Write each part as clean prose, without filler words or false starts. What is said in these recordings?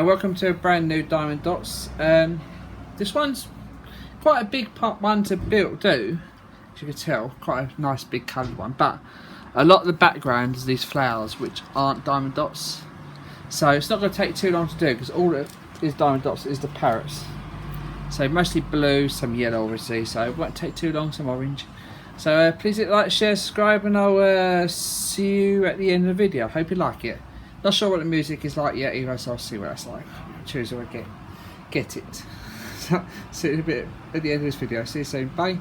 Welcome to a brand new Diamond Dots. This one's quite a big one to build, as you can tell, quite a nice big coloured one, but a lot of the background is these flowers which aren't Diamond Dots, so it's not going to take too long to do because all it is Diamond Dots is the parrots. So mostly blue, some yellow obviously, so it won't take too long, some orange. So please hit like, share, subscribe, and I'll see you at the end of the video. Hope you like it. Not sure what the music is like yet either, so I'll see what that's like. Choose who I get it. So see you a bit at the end of this video. See you soon. Bye.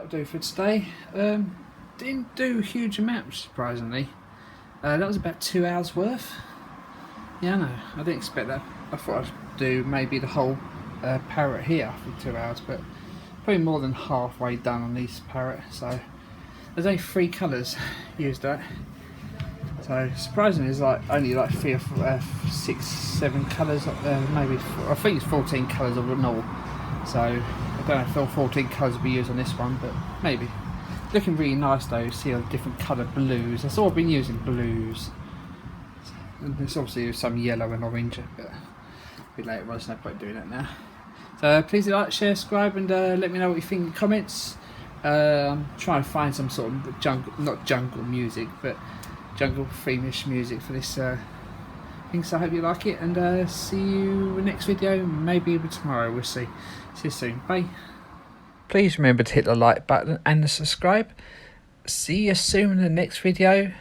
that'll do for today. Didn't do a huge amount, surprisingly. That was about 2 hours worth. Yeah, no, I didn't expect that. I thought I'd do maybe the whole parrot here for 2 hours, but probably more than halfway done on these parrot. So there's only 3 colours used that. So surprisingly, there's like only like 3 or 6, 7 colours. Maybe I think it's 14 colours of all. So I don't know if all 14 colours will be used on this one, but maybe. Looking really nice though. See all the different coloured blues. That's all I've been using, blues. And there's obviously some yellow and orange, but a bit later on, there's no point doing that now. So please like, share, subscribe, and let me know what you think in the comments. I'm trying to find some sort of jungle, not jungle music, but jungle theme-ish music for this thing. So I hope you like it, and see you in the next video, maybe even tomorrow. We'll see. See you soon. Bye. Please remember to hit the like button and the subscribe. See you soon in the next video.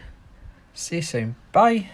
See you soon. Bye.